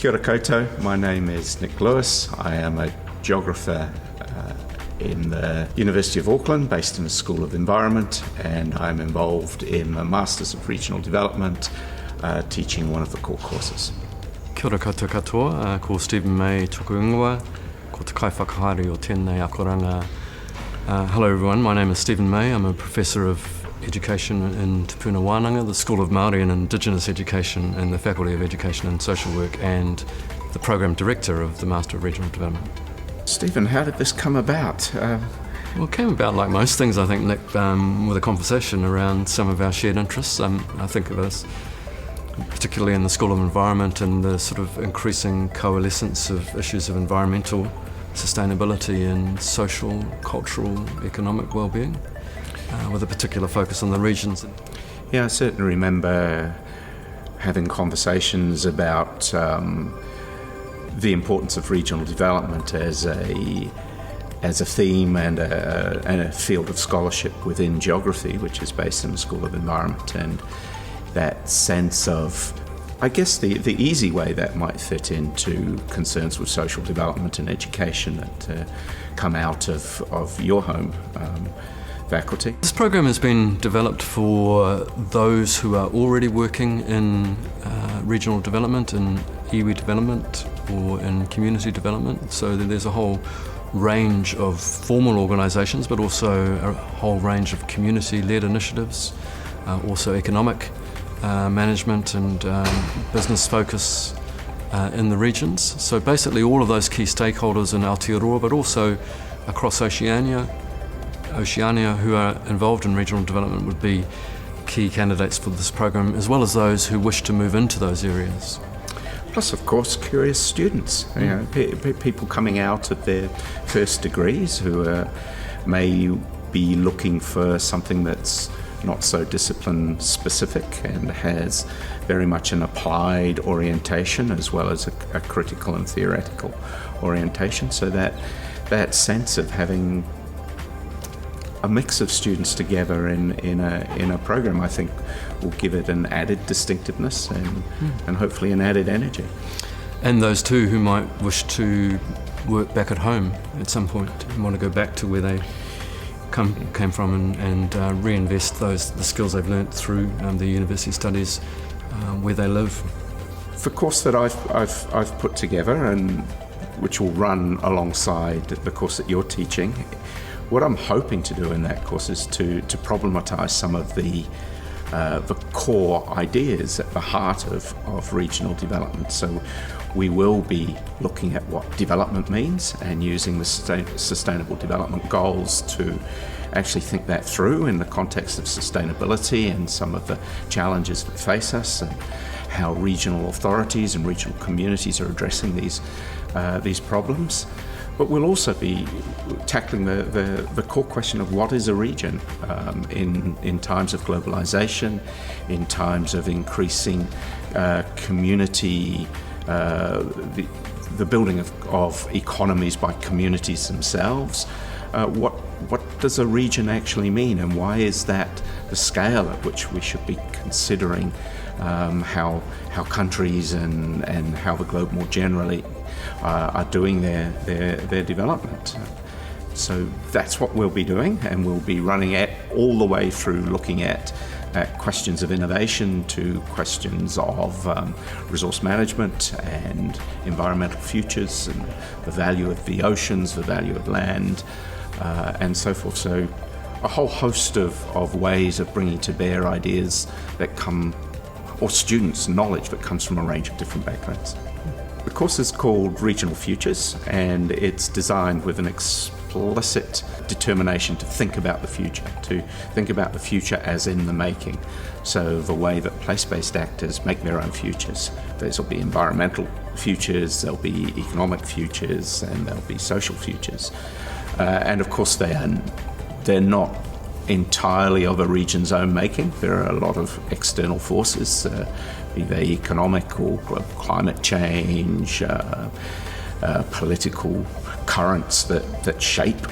Kia ora koutou, my name is Nick Lewis. I am a geographer in the University of Auckland, based in the School of Environment, and I'm involved in the Masters of Regional Development, teaching one of the core courses. Kia ora koutou katoa, ko Stephen May tuku ingoa, ko te kaiwhakahaere o tēnei akoranga. Hello everyone, my name is Stephen May. I'm a Professor of Education in Te Puna Wānanga, the School of Māori and Indigenous Education and the Faculty of Education and Social Work, and the Program Director of the Master of Regional Development. Stephen, how did this come about? Well, it came about like most things, I think, Nick, with a conversation around some of our shared interests. I think of us, particularly in the School of Environment, and the sort of increasing coalescence of issues of environmental sustainability and social, cultural, economic well-being, with a particular focus on the regions. Yeah, I certainly remember having conversations about the importance of regional development as a theme and a field of scholarship within geography, which is based in the School of Environment, and that sense of, I guess, the easy way that might fit into concerns with social development and education that come out of your home faculty. This program has been developed for those who are already working in regional development, in iwi development, or in community development. So there's a whole range of formal organisations, but also a whole range of community-led initiatives, also economic management and business focus in the regions. So basically all of those key stakeholders in Aotearoa, but also across Oceania who are involved in regional development would be key candidates for this program, as well as those who wish to move into those areas. Plus, of course, curious students, you know, people coming out at their first degrees who may be looking for something that's not so discipline specific and has very much an applied orientation as well as a critical and theoretical orientation. So that sense of having a mix of students together in a program, I think, will give it an added distinctiveness and hopefully an added energy. And those too who might wish to work back at home at some point and want to go back to where they came from and reinvest the skills they've learnt through the university studies where they live. The course that I've put together, and which will run alongside the course that you're teaching, what I'm hoping to do in that course is to problematise some of the core ideas at the heart of regional development. So we will be looking at what development means and using the Sustainable Development Goals to actually think that through in the context of sustainability and some of the challenges that face us, and how regional authorities and regional communities are addressing these problems. But we'll also be tackling the core question of what is a region in times of globalisation, in times of increasing community, the building of economies by communities themselves. What does a region actually mean, and why is that the scale at which we should be considering how countries and how the globe more generally are doing their development. So that's what we'll be doing, and we'll be running at all the way through looking at questions of innovation to questions of resource management and environmental futures and the value of the oceans, the value of land, and so forth. So a whole host of ways of bringing to bear ideas that come, or students' knowledge that comes from a range of different backgrounds. The course is called Regional Futures, and it's designed with an explicit determination to think about the future as in the making. So the way that place-based actors make their own futures. Those will be environmental futures, there'll be economic futures, and there'll be social futures. And of course they're not entirely of a region's own making. There are a lot of external forces, be they economic or climate change, political currents that shape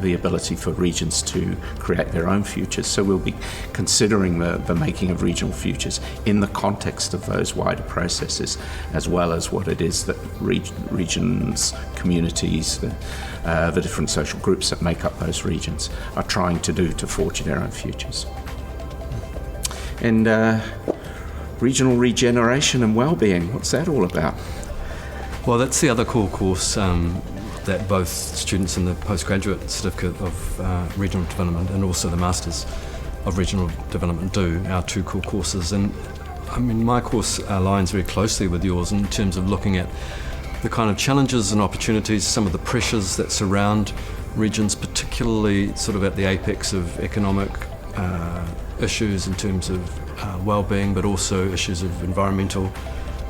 the ability for regions to create their own futures. So we'll be considering the making of regional futures in the context of those wider processes, as well as what it is that regions, communities, the different social groups that make up those regions are trying to do to forge their own futures. And regional regeneration and well-being, what's that all about? Well, that's the other core course that both students in the postgraduate certificate of regional development and also the Masters of Regional Development do, our two core courses. And I mean, my course aligns very closely with yours in terms of looking at the kind of challenges and opportunities, some of the pressures that surround regions, particularly sort of at the apex of economic issues in terms of well-being, but also issues of environmental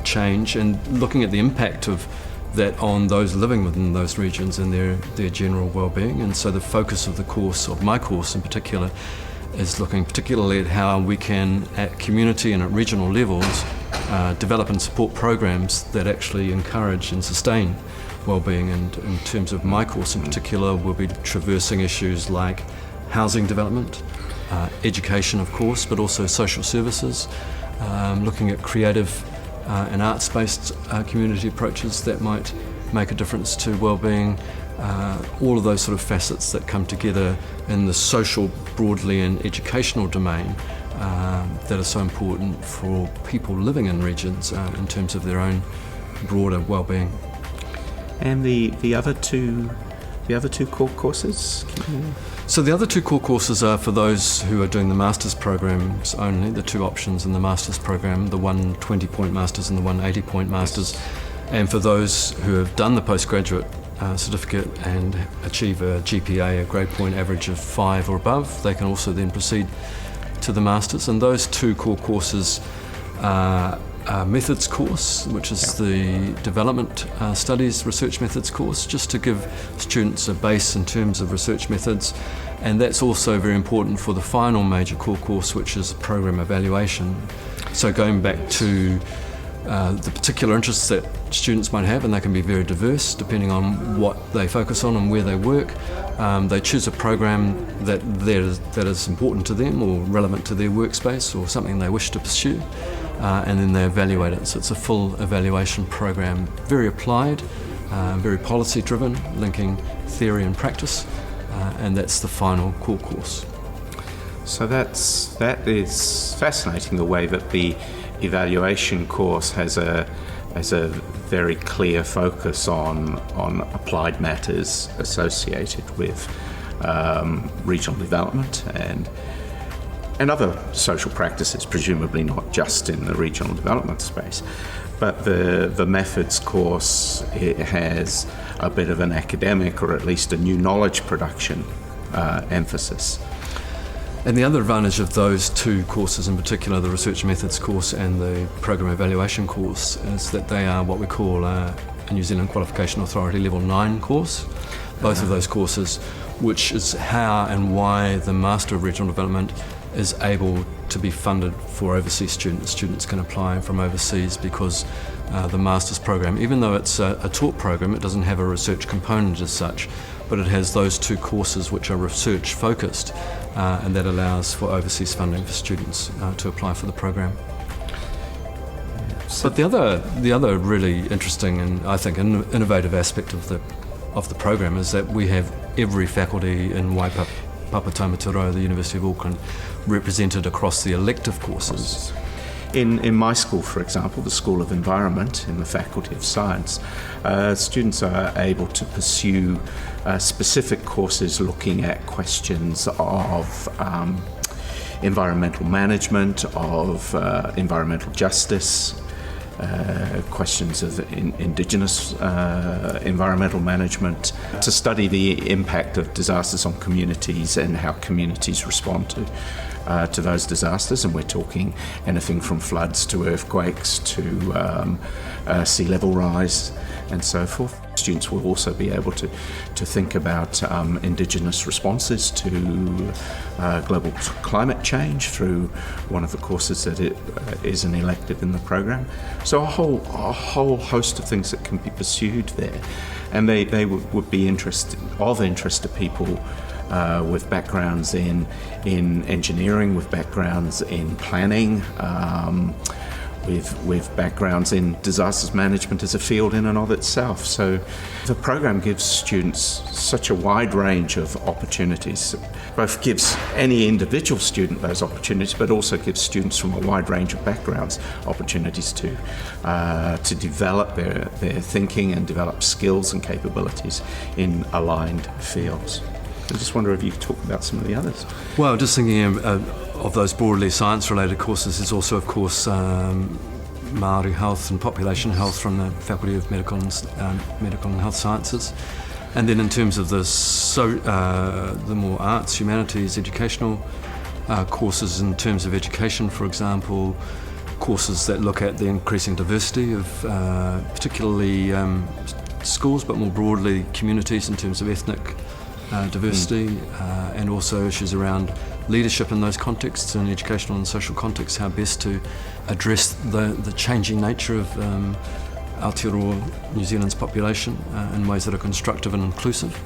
change, and looking at the impact of that on those living within those regions and their general well-being. And so the focus of the course, of my course in particular, is looking particularly at how we can, at community and at regional levels, develop and support programs that actually encourage and sustain well-being. And in terms of my course in particular, we'll be traversing issues like housing development, education of course, but also social services, looking at creative and arts-based community approaches that might make a difference to well-being, all of those sort of facets that come together in the social broadly and educational domain that are so important for people living in regions in terms of their own broader well-being. And the other two core courses? So the other two core courses are for those who are doing the Masters programs only, the two options in the Masters program, the one 20-point Masters and the one 80-point Masters. And for those who have done the postgraduate certificate and achieve a GPA, a grade point average of 5 or above, they can also then proceed to the Masters. And those two core courses are a methods course, which is the development studies research methods course, just to give students a base in terms of research methods. And that's also very important for the final major core course, which is program evaluation. So going back to the particular interests that students might have, and they can be very diverse depending on what they focus on and where they work. They choose a program that is important to them or relevant to their workspace or something they wish to pursue, and then they evaluate it. So it's a full evaluation program, very applied, very policy driven, linking theory and practice, and that's the final core course. So that is fascinating, the way that the evaluation course has a very clear focus on applied matters associated with regional development and other social practices, presumably not just in the regional development space. But the methods course, it has a bit of an academic, or at least a new knowledge production emphasis. And the other advantage of those two courses, in particular the research methods course and the program evaluation course, is that they are what we call a New Zealand Qualification Authority Level 9 course. Both of those courses, which is how and why the Master of Regional Development is able to be funded for overseas students. Students can apply from overseas because the Master's program, even though it's a taught program, it doesn't have a research component as such, but it has those two courses which are research focused, and that allows for overseas funding for students to apply for the program. But the other really interesting and I think innovative aspect of the program is that we have every faculty in Waipapa Taumatoroa, the University of Auckland, represented across the elective courses. In my school, for example, the School of Environment in the Faculty of Science, students are able to pursue specific courses looking at questions of environmental management, of environmental justice, questions of indigenous environmental management, to study the impact of disasters on communities and how communities respond to those disasters. And we're talking anything from floods to earthquakes to sea level rise and so forth. Students will also be able to think about Indigenous responses to global climate change through one of the courses that isn't elected in the program. So a whole host of things that can be pursued there, and they would be of interest to people with backgrounds in engineering, with backgrounds in planning, with backgrounds in disasters management as a field in and of itself. So the program gives students such a wide range of opportunities. Both gives any individual student those opportunities, but also gives students from a wide range of backgrounds opportunities to develop their thinking and develop skills and capabilities in aligned fields. I just wonder if you could talk about some of the others. Well, just thinking of those broadly science-related courses, there's also, of course, Māori Health and Population Health from the Faculty of Medical and Health Sciences. And then in terms of the more arts, humanities, educational courses, in terms of education, for example, courses that look at the increasing diversity of particularly schools, but more broadly communities in terms of ethnic diversity, and also issues around leadership in those contexts and educational and social contexts, how best to address the changing nature of Aotearoa New Zealand's population in ways that are constructive and inclusive.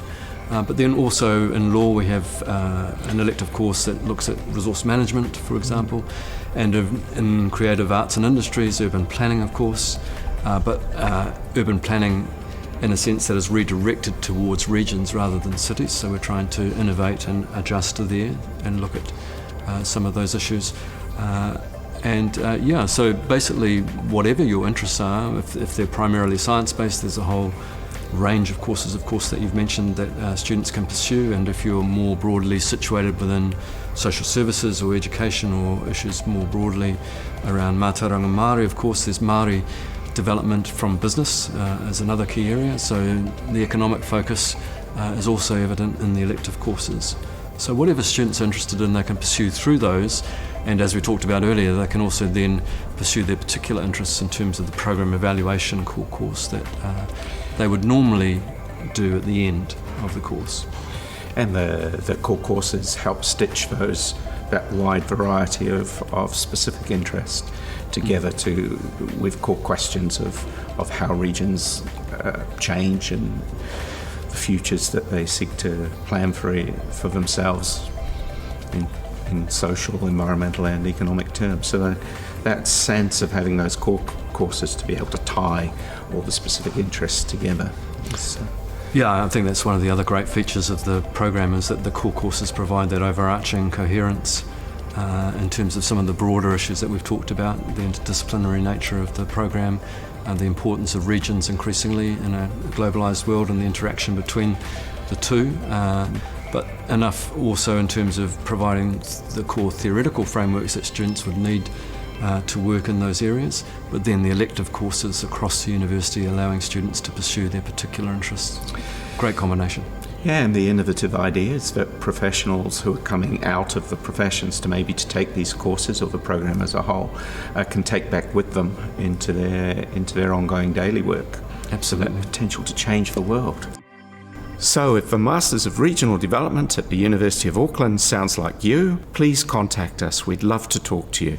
But then also in law we have an elective course that looks at resource management, for example, and in creative arts and industries, urban planning, of course, but urban planning in a sense that is redirected towards regions rather than cities. So we're trying to innovate and adjust to there and look at some of those issues. So basically whatever your interests are, if they're primarily science-based, there's a whole range of courses, of course, that you've mentioned that students can pursue. And if you're more broadly situated within social services or education or issues more broadly around mātauranga Māori, of course, there's Māori development from business as another key area. So the economic focus is also evident in the elective courses. So whatever students are interested in, they can pursue through those. And as we talked about earlier, they can also then pursue their particular interests in terms of the program evaluation core course that they would normally do at the end of the course. And the core courses help stitch that wide variety of specific interest together with core questions of how regions change and the futures that they seek to plan for themselves in social, environmental and economic terms. So that sense of having those core courses to be able to tie all the specific interests together is Yeah, I think that's one of the other great features of the program, is that the core courses provide that overarching coherence in terms of some of the broader issues that we've talked about, the interdisciplinary nature of the program, the importance of regions increasingly in a globalised world and the interaction between the two, but enough also in terms of providing the core theoretical frameworks that students would need to work in those areas, but then the elective courses across the university allowing students to pursue their particular interests. Great combination. Yeah, and the innovative ideas that professionals who are coming out of the professions to take these courses or the program as a whole can take back with them into their ongoing daily work. Absolutely. So that potential to change the world. So if the Masters of Regional Development at the University of Auckland sounds like you, please contact us. We'd love to talk to you.